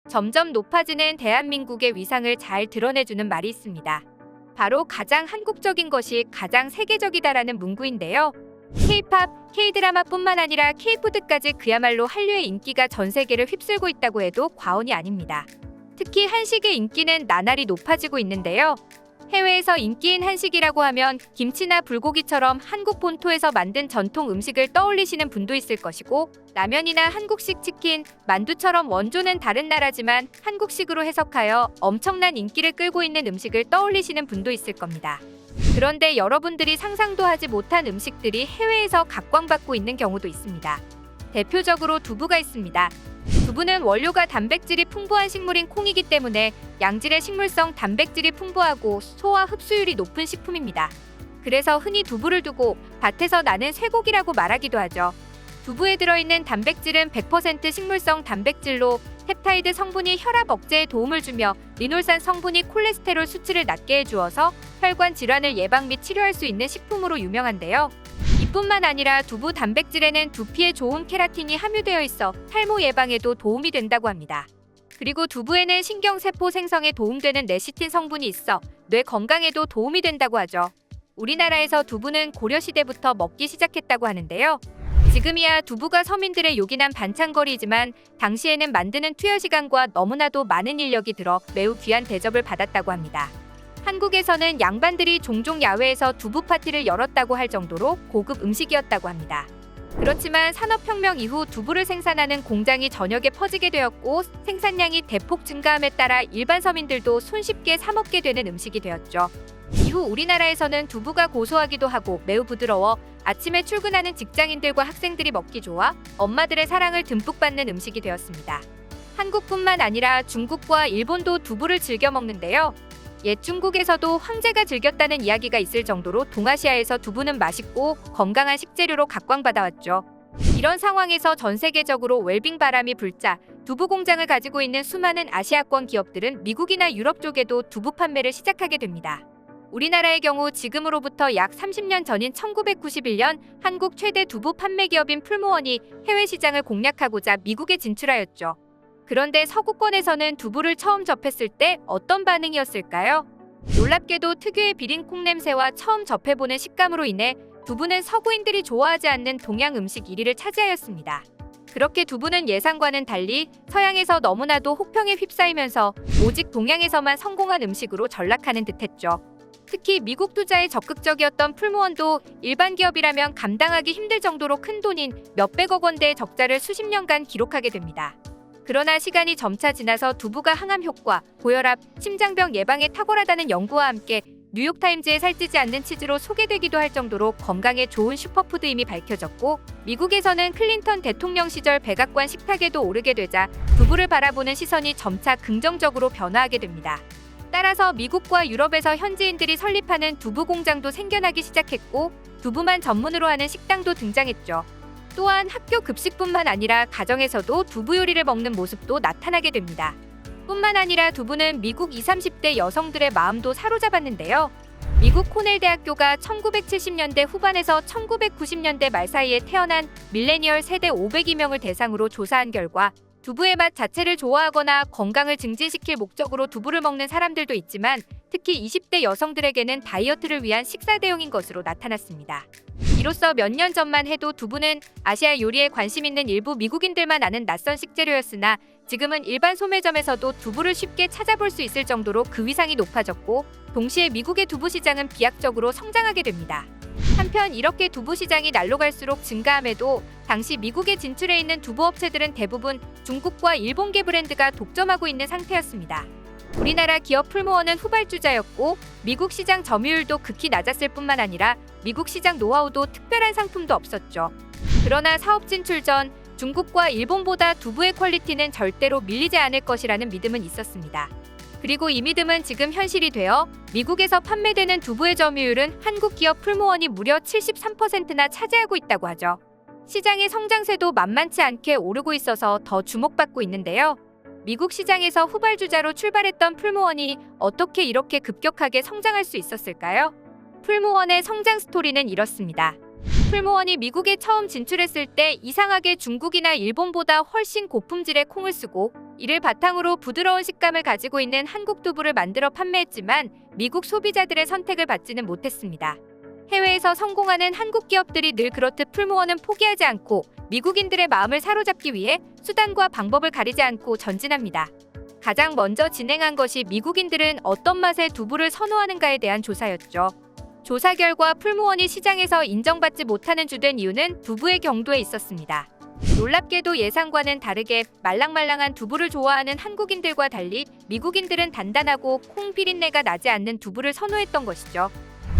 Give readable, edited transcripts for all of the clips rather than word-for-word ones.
점점 높아지는 대한민국의 위상을 잘 드러내주는 말이 있습니다. 바로 가장 한국적인 것이 가장 세계적이다라는 문구인데요. K-팝, K-드라마뿐만 아니라 K-푸드까지 그야말로 한류의 인기가 전 세계를 휩쓸고 있다고 해도 과언이 아닙니다. 특히 한식의 인기는 나날이 높아지고 있는데요. 해외에서 인기인 한식이라고 하면 김치나 불고기처럼 한국 본토에서 만든 전통 음식을 떠올리시는 분도 있을 것이고, 라면이나 한국식 치킨, 만두처럼 원조는 다른 나라지만 한국식으로 해석하여 엄청난 인기를 끌고 있는 음식을 떠올리시는 분도 있을 겁니다. 그런데 여러분들이 상상도 하지 못한 음식들이 해외에서 각광받고 있는 경우도 있습니다. 대표적으로 두부가 있습니다. 두부는 원료가 단백질이 풍부한 식물인 콩이기 때문에 양질의 식물성 단백질이 풍부하고 소화 흡수율이 높은 식품입니다. 그래서 흔히 두부를 두고 밭에서 나는 쇠고기라고 말하기도 하죠. 두부에 들어있는 단백질은 100% 식물성 단백질로 펩타이드 성분이 혈압 억제에 도움을 주며 리놀산 성분이 콜레스테롤 수치를 낮게 해주어서 혈관 질환을 예방 및 치료할 수 있는 식품으로 유명한데요. 이뿐만 아니라 두부 단백질에는 두피에 좋은 케라틴이 함유되어 있어 탈모 예방에도 도움이 된다고 합니다. 그리고 두부에는 신경세포 생성에 도움되는 레시틴 성분이 있어 뇌 건강에도 도움이 된다고 하죠. 우리나라에서 두부는 고려시대부터 먹기 시작했다고 하는데요. 지금이야 두부가 서민들의 요긴한 반찬거리이지만 당시에는 만드는 투여시간과 너무나도 많은 인력이 들어 매우 귀한 대접을 받았다고 합니다. 한국에서는 양반들이 종종 야외에서 두부 파티를 열었다고 할 정도로 고급 음식이었다고 합니다. 그렇지만 산업혁명 이후 두부를 생산하는 공장이 전역에 퍼지게 되었고 생산량이 대폭 증가함에 따라 일반 서민들도 손쉽게 사 먹게 되는 음식이 되었죠. 이후 우리나라에서는 두부가 고소하기도 하고 매우 부드러워 아침에 출근하는 직장인들과 학생들이 먹기 좋아 엄마들의 사랑을 듬뿍 받는 음식이 되었습니다. 한국뿐만 아니라 중국과 일본도 두부를 즐겨 먹는데요. 옛 중국에서도 황제가 즐겼다는 이야기가 있을 정도로 동아시아에서 두부는 맛있고 건강한 식재료로 각광받아왔죠. 이런 상황에서 전 세계적으로 웰빙 바람이 불자 두부 공장을 가지고 있는 수많은 아시아권 기업들은 미국이나 유럽 쪽에도 두부 판매를 시작하게 됩니다. 우리나라의 경우 지금으로부터 약 30년 전인 1991년 한국 최대 두부 판매 기업인 풀무원이 해외 시장을 공략하고자 미국에 진출하였죠. 그런데 서구권에서는 두부를 처음 접했을 때 어떤 반응이었을까요? 놀랍게도 특유의 비린 콩 냄새와 처음 접해보는 식감으로 인해 두부는 서구인들이 좋아하지 않는 동양 음식 1위를 차지하였습니다. 그렇게 두부는 예상과는 달리 서양에서 너무나도 혹평에 휩싸이면서 오직 동양에서만 성공한 음식으로 전락하는 듯했죠. 특히 미국 투자에 적극적이었던 풀무원도 일반 기업이라면 감당하기 힘들 정도로 큰 돈인 몇백억 원대의 적자를 수십 년간 기록하게 됩니다. 그러나 시간이 점차 지나서 두부가 항암 효과, 고혈압, 심장병 예방에 탁월하다는 연구와 함께 뉴욕타임즈에 살찌지 않는 치즈로 소개되기도 할 정도로 건강에 좋은 슈퍼푸드임이 밝혀졌고 미국에서는 클린턴 대통령 시절 백악관 식탁에도 오르게 되자 두부를 바라보는 시선이 점차 긍정적으로 변화하게 됩니다. 따라서 미국과 유럽에서 현지인들이 설립하는 두부 공장도 생겨나기 시작했고 두부만 전문으로 하는 식당도 등장했죠. 또한 학교 급식뿐만 아니라 가정에서도 두부 요리를 먹는 모습도 나타나게 됩니다. 뿐만 아니라 두부는 미국 20, 30대 여성들의 마음도 사로잡았는데요. 미국 코넬 대학교가 1970년대 후반에서 1990년대 말 사이에 태어난 밀레니얼 세대 502명을 대상으로 조사한 결과 두부의 맛 자체를 좋아하거나 건강을 증진시킬 목적으로 두부를 먹는 사람들도 있지만 특히 20대 여성들에게는 다이어트를 위한 식사 대용인 것으로 나타났습니다. 이로써 몇 년 전만 해도 두부는 아시아 요리에 관심 있는 일부 미국인들만 아는 낯선 식재료였으나 지금은 일반 소매점에서도 두부를 쉽게 찾아볼 수 있을 정도로 그 위상이 높아졌고 동시에 미국의 두부 시장은 비약적으로 성장하게 됩니다. 한편 이렇게 두부 시장이 날로 갈수록 증가함에도 당시 미국에 진출해 있는 두부 업체들은 대부분 중국과 일본계 브랜드가 독점하고 있는 상태였습니다. 우리나라 기업 풀무원은 후발주자였고 미국 시장 점유율도 극히 낮았을 뿐만 아니라 미국 시장 노하우도 특별한 상품도 없었죠. 그러나 사업 진출 전 중국과 일본보다 두부의 퀄리티는 절대로 밀리지 않을 것이라는 믿음은 있었습니다. 그리고 이 믿음은 지금 현실이 되어 미국에서 판매되는 두부의 점유율은 한국 기업 풀무원이 무려 73%나 차지하고 있다고 하죠. 시장의 성장세도 만만치 않게 오르고 있어서 더 주목받고 있는데요. 미국 시장에서 후발주자로 출발했던 풀무원이 어떻게 이렇게 급격하게 성장할 수 있었을까요? 풀무원의 성장 스토리는 이렇습니다. 풀무원이 미국에 처음 진출했을 때 이상하게 중국이나 일본보다 훨씬 고품질의 콩을 쓰고 이를 바탕으로 부드러운 식감을 가지고 있는 한국 두부를 만들어 판매했지만 미국 소비자들의 선택을 받지는 못했습니다. 해외에서 성공하는 한국 기업들이 늘 그렇듯 풀무원은 포기하지 않고 미국인들의 마음을 사로잡기 위해 수단과 방법을 가리지 않고 전진합니다. 가장 먼저 진행한 것이 미국인들은 어떤 맛의 두부를 선호하는가에 대한 조사였죠. 조사 결과 풀무원이 시장에서 인정받지 못하는 주된 이유는 두부의 경도에 있었습니다. 놀랍게도 예상과는 다르게 말랑말랑한 두부를 좋아하는 한국인들과 달리 미국인들은 단단하고 콩 비린내가 나지 않는 두부를 선호했던 것이죠.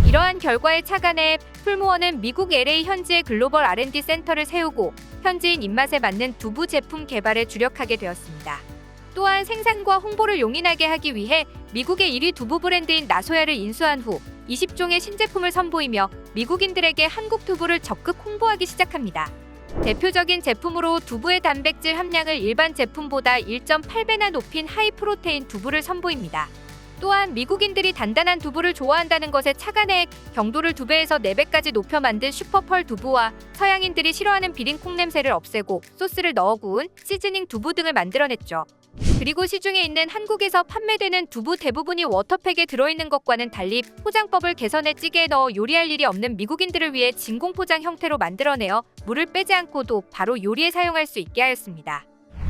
이러한 결과에 착안해 풀무원은 미국 LA 현지에 글로벌 R&D 센터를 세우고 현지인 입맛에 맞는 두부 제품 개발에 주력하게 되었습니다. 또한 생산과 홍보를 용이하게 하기 위해 미국의 1위 두부 브랜드인 나소야를 인수한 후 20종의 신제품을 선보이며 미국인들에게 한국 두부를 적극 홍보하기 시작합니다. 대표적인 제품으로 두부의 단백질 함량을 일반 제품보다 1.8배나 높인 하이 프로테인 두부를 선보입니다. 또한 미국인들이 단단한 두부를 좋아한다는 것에 착안해 경도를 2배에서 4배까지 높여 만든 슈퍼펄 두부와 서양인들이 싫어하는 비린 콩 냄새를 없애고 소스를 넣어 구운 시즈닝 두부 등을 만들어냈죠. 그리고 시중에 있는 한국에서 판매되는 두부 대부분이 워터팩에 들어있는 것과는 달리 포장법을 개선해 찌개에 넣어 요리할 일이 없는 미국인들을 위해 진공 포장 형태로 만들어내어 물을 빼지 않고도 바로 요리에 사용할 수 있게 하였습니다.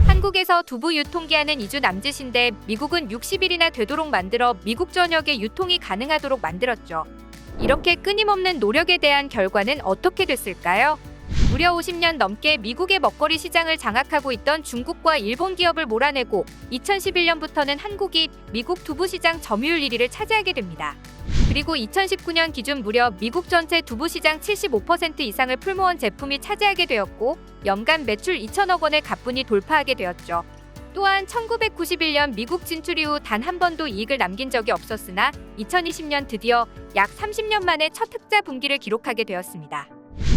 한국에서 두부 유통기한은 2주 남짓인데 미국은 60일이나 되도록 만들어 미국 전역에 유통이 가능하도록 만들었죠. 이렇게 끊임없는 노력에 대한 결과는 어떻게 됐을까요? 무려 50년 넘게 미국의 먹거리 시장을 장악하고 있던 중국과 일본 기업을 몰아내고 2011년부터는 한국이 미국 두부 시장 점유율 1위를 차지하게 됩니다. 그리고 2019년 기준 무려 미국 전체 두부 시장 75% 이상을 풀무원 제품이 차지하게 되었고 연간 매출 2천억 원을 가뿐히 돌파하게 되었죠. 또한 1991년 미국 진출 이후 단 한 번도 이익을 남긴 적이 없었으나 2020년 드디어 약 30년 만에 첫 흑자 분기를 기록하게 되었습니다.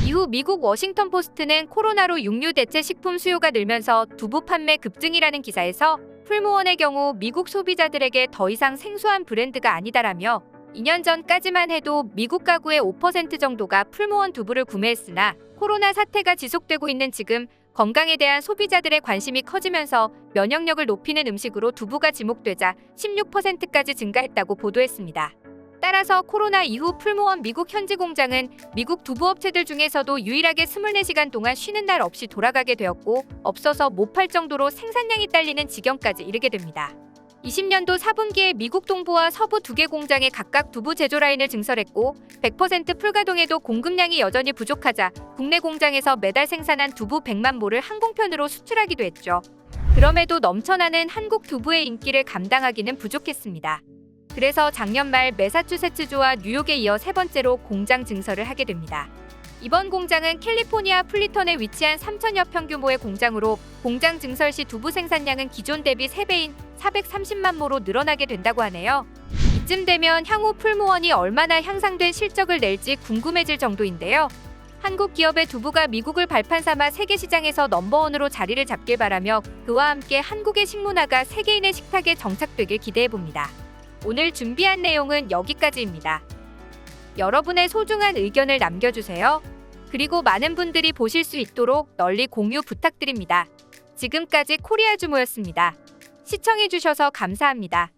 이후 미국 워싱턴 포스트는 코로나로 육류 대체 식품 수요가 늘면서 두부 판매 급증이라는 기사에서 풀무원의 경우 미국 소비자들에게 더 이상 생소한 브랜드가 아니다라며 2년 전까지만 해도 미국 가구의 5% 정도가 풀무원 두부를 구매했으나 코로나 사태가 지속되고 있는 지금 건강에 대한 소비자들의 관심이 커지면서 면역력을 높이는 음식으로 두부가 지목되자 16%까지 증가했다고 보도했습니다. 따라서 코로나 이후 풀무원 미국 현지 공장은 미국 두부 업체들 중에서도 유일하게 24시간 동안 쉬는 날 없이 돌아가게 되었고 없어서 못 팔 정도로 생산량이 딸리는 지경까지 이르게 됩니다. 20년도 4분기에 미국 동부와 서부 2개 공장에 각각 두부 제조 라인을 증설했고 100% 풀가동에도 공급량이 여전히 부족하자 국내 공장에서 매달 생산한 두부 100만 모를 항공편으로 수출하기도 했죠. 그럼에도 넘쳐나는 한국 두부의 인기를 감당하기는 부족했습니다. 그래서 작년 말 매사추세츠주와 뉴욕에 이어 세 번째로 공장 증설을 하게 됩니다. 이번 공장은 캘리포니아 풀리턴에 위치한 3,000여 평 규모의 공장으로 공장 증설 시 두부 생산량은 기존 대비 3배인 430만 모로 늘어나게 된다고 하네요. 이쯤 되면 향후 풀무원이 얼마나 향상된 실적을 낼지 궁금해질 정도인데요. 한국 기업의 두부가 미국을 발판 삼아 세계 시장에서 넘버원으로 자리를 잡길 바라며 그와 함께 한국의 식문화가 세계인의 식탁에 정착되길 기대해봅니다. 오늘 준비한 내용은 여기까지입니다. 여러분의 소중한 의견을 남겨주세요. 그리고 많은 분들이 보실 수 있도록 널리 공유 부탁드립니다. 지금까지 코리아주모였습니다. 시청해주셔서 감사합니다.